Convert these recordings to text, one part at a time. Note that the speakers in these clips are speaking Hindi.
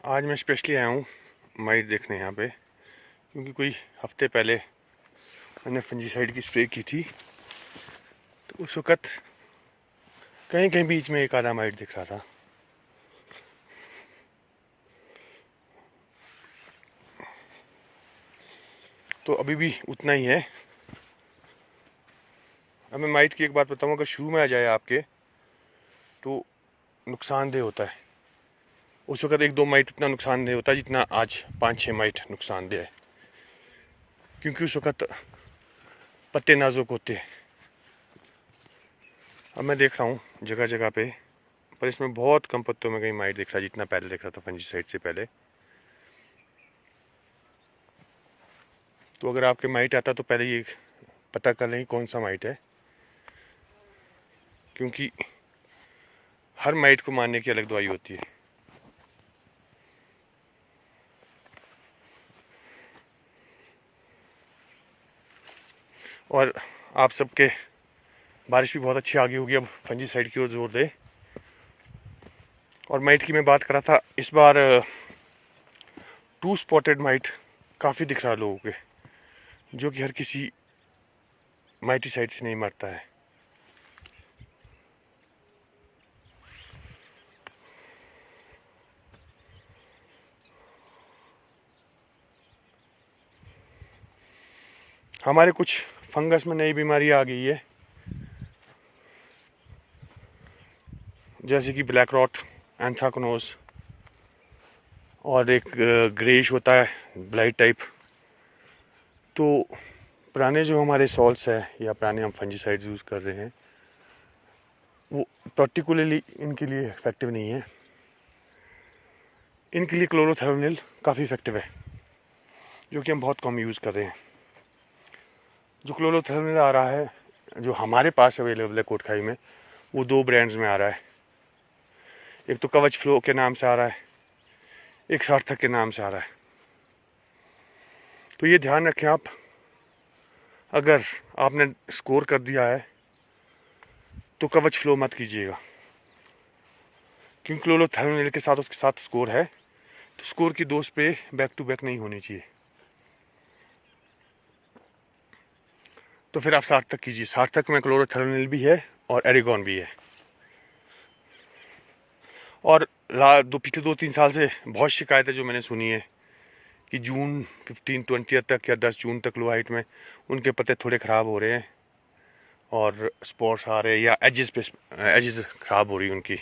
आज मैं स्पेशली आया हूँ माइट देखने यहाँ पे, क्योंकि कोई हफ्ते पहले मैंने फंजीसाइड की स्प्रे की थी। तो उस वक़्त कहीं कहीं बीच में एक आधा माइट दिख रहा था। तो अभी भी उतना ही है। अब मैं माइट की एक बात बताऊँ, अगर शुरू में आ जाए आपके तो नुकसानदेह होता है। उस वक़्त एक दो माइट उतना नुकसानदेह होता है जितना आज 5-6 माइट नुकसानदेह है, क्योंकि उस वक़्त पत्ते नाजुक होते हैं। अब मैं देख रहा हूँ जगह जगह पे, पर इसमें बहुत कम पत्तों में कहीं माइट दिख रहा है जितना पहले दिख रहा था फंजीसाइड से पहले। तो अगर आपके माइट आता तो पहले ये पता कर लें कौन सा माइट है, क्योंकि हर माइट को मारने की अलग दवाई होती है। और आप सबके बारिश भी बहुत अच्छी आ गई होगी, अब फंजीसाइड की ओर जोर दे। और माइट की मैं बात कर रहा था, इस बार 2 स्पॉटेड माइट काफ़ी दिख रहा है लोगों के, जो कि हर किसी माइटीसाइड से नहीं मरता है। हमारे कुछ फंगस में नई बीमारी आ गई है, जैसे कि ब्लैक रॉट, एंथ्राकनोज, और एक ग्रेश होता है ब्लाइट टाइप। तो पुराने जो हमारे सॉल्ट्स है या पुराने हम फंजीसाइड्स यूज़ कर रहे हैं, वो पर्टिकुलरली इनके लिए इफेक्टिव नहीं है। इनके लिए क्लोरोथेरोनिल काफ़ी इफेक्टिव है, जो कि हम बहुत कम यूज़ कर रहे हैं। जो क्लोरोथेरोनिल आ रहा है, जो हमारे पास अवेलेबल है कोटखाई में, वो 2 ब्रांड्स में आ रहा है। एक तो कवच फ्लो के नाम से आ रहा है, एक सार्थक के नाम से आ रहा है। तो ये ध्यान रखें आप, अगर आपने स्कोर कर दिया है तो कवच फ्लो मत कीजिएगा, क्योंकि क्लोरोथेरोनिल के साथ उसके साथ स्कोर है, तो स्कोर की डोज पे बैक टू बैक नहीं होनी चाहिए। तो फिर आप सार्थक कीजिए। सार्थक में क्लोरोथेरोनिल भी है और एरिगॉन भी है। और पिछले 2-3 साल से बहुत शिकायतें जो मैंने सुनी है कि जून 15-20 तक या 10 जून तक लो हाइट में उनके पत्ते थोड़े ख़राब हो रहे हैं और स्पॉट्स आ रहे हैं, या एजेस ख़राब हो रही है उनकी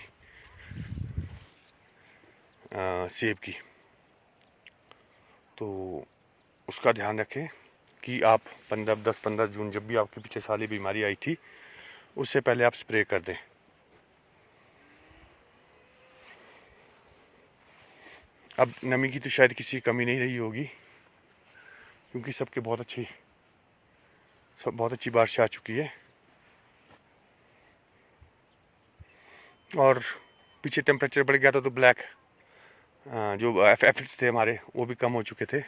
सेब की। तो उसका ध्यान रखें कि आप 10-15 जून, जब भी आपके पीछे साल बीमारी आई थी, उससे पहले आप स्प्रे कर दें। अब नमी की तो शायद किसी कमी नहीं रही होगी, क्योंकि सबके बहुत अच्छी बारिश आ चुकी है। और पीछे टेम्परेचर बढ़ गया था, तो ब्लैक जो एफिड्स थे हमारे, वो भी कम हो चुके थे।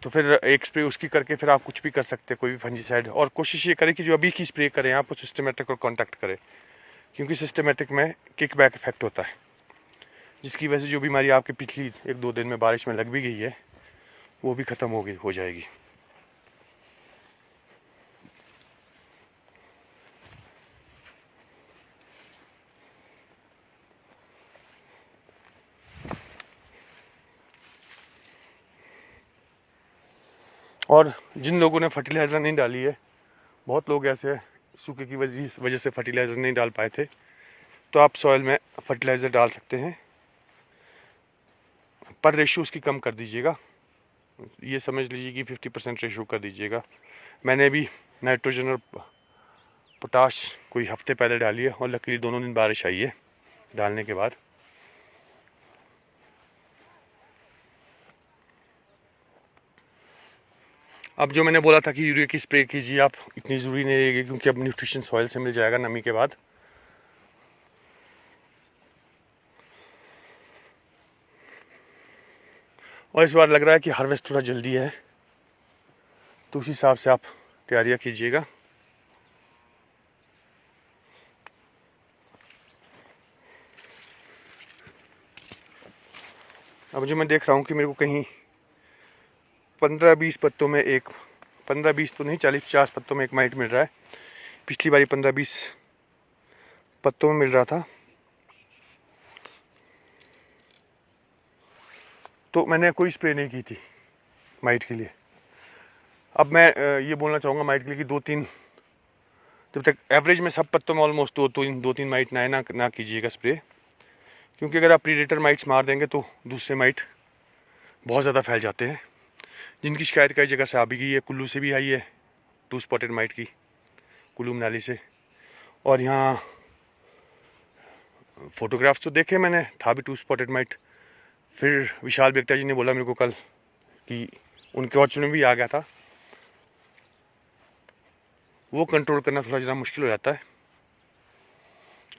तो फिर एक स्प्रे उसकी करके फिर आप कुछ भी कर सकते हैं, कोई भी फंजीसाइड। और कोशिश ये करें कि जो अभी की स्प्रे करें आप, वो सिस्टमेटिक और कॉन्टैक्ट करें, क्योंकि सिस्टमेटिक में किक बैक इफेक्ट होता है, जिसकी वजह से जो बीमारी आपकी पिछली 1-2 दिन में बारिश में लग भी गई है, वो भी ख़त्म हो जाएगी। और जिन लोगों ने फर्टिलाइज़र नहीं डाली है, बहुत लोग ऐसे सूखे की वजह से फर्टिलाइज़र नहीं डाल पाए थे, तो आप सॉइल में फर्टिलाइज़र डाल सकते हैं, पर रेशियो उसकी कम कर दीजिएगा। ये समझ लीजिए कि 50% रेशियो कर दीजिएगा। मैंने भी नाइट्रोजन और पोटाश कोई हफ्ते पहले डाली है, और लकीली दोनों दिन बारिश आई है डालने के बाद। अब जो मैंने बोला था कि यूरिया की स्प्रे कीजिए आप, इतनी ज़रूरी नहीं रहेगी, क्योंकि अब न्यूट्रिशन सॉइल से मिल जाएगा नमी के बाद। और इस बार लग रहा है कि हार्वेस्ट थोड़ा जल्दी है, तो उस हिसाब से आप तैयारियां कीजिएगा। अब जो मैं देख रहा हूँ कि मेरे को कहीं 15-20 पत्तों में एक, 15-20 तो नहीं, 40-50 पत्तों में एक माइट मिल रहा है। पिछली बारी 15-20 पत्तों में मिल रहा था। तो मैंने कोई स्प्रे नहीं की थी माइट के लिए। अब मैं ये बोलना चाहूँगा माइट के लिए कि 2-3, जब तक एवरेज में सब पत्तों में ऑलमोस्ट 2-3 माइट ना कीजिएगा स्प्रे, क्योंकि अगर आप प्रीडेटर माइट्स मार देंगे तो दूसरे माइट बहुत ज़्यादा फैल जाते हैं, जिनकी शिकायत कई जगह से आ भी गई है। कुल्लू से भी आई है 2 स्पॉटेड माइट की, कुल्लू मनाली से। और यहाँ फोटोग्राफ्स तो देखे मैंने, था भी 2 स्पॉटेड माइट। फिर विशाल बेगटा जी ने बोला मेरे को कल कि उनके ऑर्चर्ड में भी आ गया था। वो कंट्रोल करना थोड़ा ज़रा मुश्किल हो जाता है।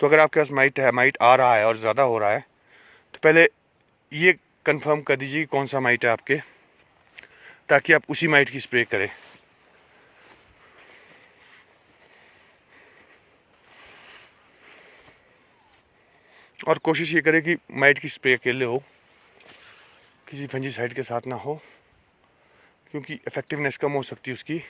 तो अगर आपके पास माइट आ रहा है और ज़्यादा हो रहा है, तो पहले ये कंफर्म कर दीजिए कि कौन सा माइट है आपके, ताकि आप उसी माइट की स्प्रे करें। और कोशिश ये करें कि माइट की स्प्रे अकेले हो, किसी फंजीसाइड के साथ ना हो, क्योंकि इफेक्टिवनेस कम हो सकती है उसकी।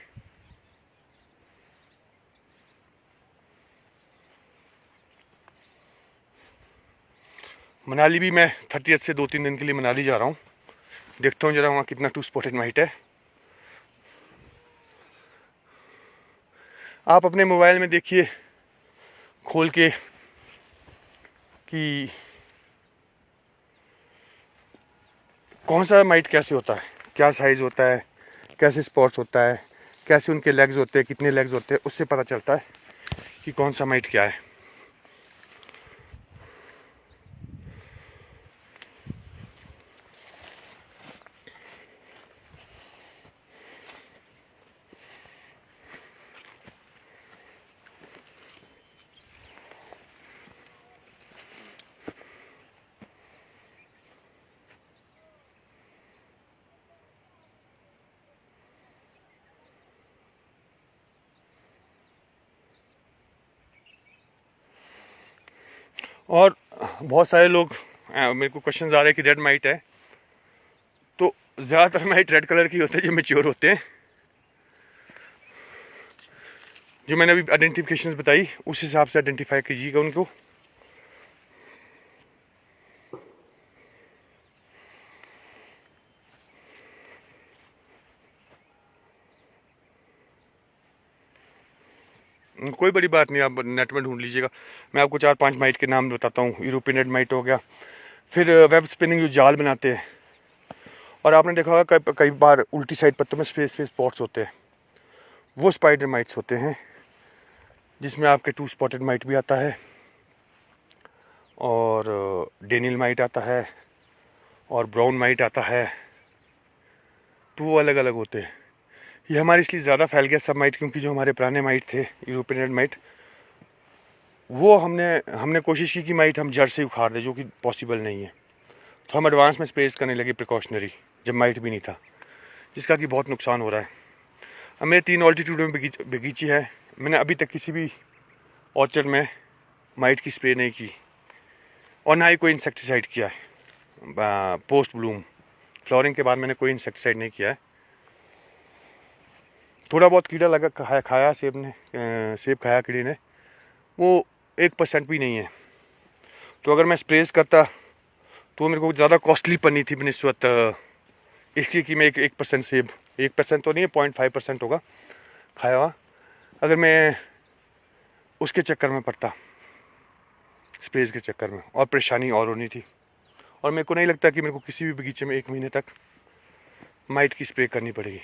मनाली भी मैं 30th से 2-3 दिन के लिए मनाली जा रहा हूँ। देखता हूँ जरा वहाँ कितना 2 स्पॉटेड माइट है। आप अपने मोबाइल में देखिए खोल के कि कौन सा माइट कैसे होता है, क्या साइज़ होता है, कैसे स्पॉट्स होता है, कैसे उनके लेग्स होते हैं, कितने लेग्स होते हैं, उससे पता चलता है कि कौन सा माइट क्या है। और बहुत सारे लोग मेरे को क्वेश्चन आ रहे हैं कि रेड माइट है, तो ज़्यादातर माइट रेड कलर की होते हैं जो मेच्योर होते हैं। जो मैंने अभी आइडेंटिफिकेशंस बताई उस हिसाब से आइडेंटिफाई कीजिएगा उनको। कोई बड़ी बात नहीं, आप नेट में ढूंढ लीजिएगा। मैं आपको 4-5 माइट के नाम बताता हूँ। यूरोपियन रेड माइट हो गया, फिर वेब स्पिनिंग जो जाल बनाते हैं, और आपने देखा होगा कई बार उल्टी साइड पत्तों में स्पेस स्पॉट्स होते हैं, वो स्पाइडर माइट्स होते हैं, जिसमें आपके 2 स्पॉटेड माइट भी आता है, और डेनियल माइट आता है, और ब्राउन माइट आता है। तो वो अलग अलग होते हैं। ये हमारे इसलिए ज़्यादा फैल गया सब माइट, क्योंकि जो हमारे पुराने माइट थे यूरोपियन रेड माइट, वो हमने कोशिश की कि माइट हम जड़ से उखाड़ दें, जो कि पॉसिबल नहीं है। तो हम एडवांस में स्प्रेस करने लगे प्रिकॉशनरी, जब माइट भी नहीं था, जिसका कि बहुत नुकसान हो रहा है। अब मेरे 3 ऑल्टीट्यूड में बगीची है, मैंने अभी तक किसी भी ऑर्चर्ड में माइट की स्प्रे नहीं की, और ना ही कोई इंसेक्टिसाइड किया है। पोस्ट ब्लूम फ्लावरिंग के बाद मैंने कोई इंसेक्टिसाइड नहीं किया है। थोड़ा बहुत कीड़ा लगा खाया सेब खाया कीड़े ने, वो 1% भी नहीं है। तो अगर मैं स्प्रेस करता तो मेरे को ज़्यादा कॉस्टली पड़नी थी बनिस्बत इसलिए कि मैं 1% सेब, 1% तो नहीं है, 0.5% होगा खाया हुआ, अगर मैं उसके चक्कर में पड़ता, स्प्रेस के चक्कर में, और परेशानी और होनी थी। और मेरे को नहीं लगता कि मेरे को किसी भी बगीचे में 1 महीने तक माइट की स्प्रे करनी पड़ेगी।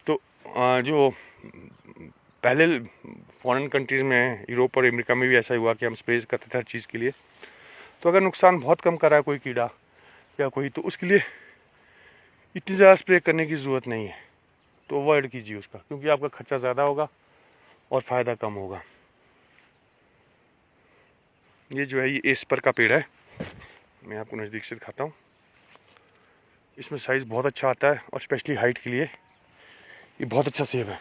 तो जो पहले फॉरेन कंट्रीज़ में, यूरोप और अमेरिका में भी ऐसा हुआ कि हम स्प्रे करते थे हर चीज़ के लिए। तो अगर नुकसान बहुत कम कर रहा है कोई कीड़ा या कोई, तो उसके लिए इतनी ज़्यादा स्प्रे करने की ज़रूरत नहीं है। तो अवॉइड कीजिए उसका, क्योंकि आपका खर्चा ज़्यादा होगा और फ़ायदा कम होगा। ये जो है ये एस्पर का पेड़ है, मैं आपको नज़दीक से दिखाता हूँ। इसमें साइज़ बहुत अच्छा आता है और स्पेशली हाइट के लिए ये बहुत अच्छा सेब है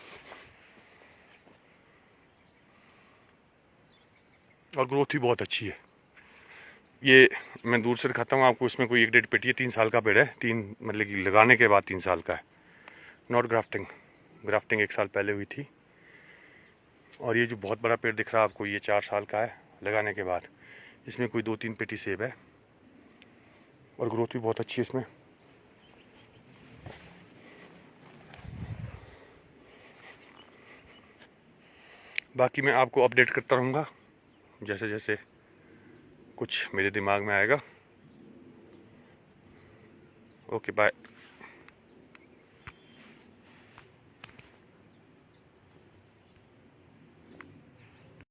और ग्रोथ भी बहुत अच्छी है। ये मैं दूर से दिखाता हूँ आपको। इसमें कोई 1-1.5 पेटी है। 3 साल का पेड़ है, 3 मतलब कि लगाने के बाद 3 साल का है, नॉट ग्राफ्टिंग। ग्राफ्टिंग 1 साल पहले हुई थी। और ये जो बहुत बड़ा पेड़ दिख रहा है आपको, ये 4 साल का है लगाने के बाद। इसमें कोई 2-3 पेटी सेब है और ग्रोथ भी बहुत अच्छी है इसमें। बाकी मैं आपको अपडेट करता रहूँगा जैसे जैसे कुछ मेरे दिमाग में आएगा। Okay bye.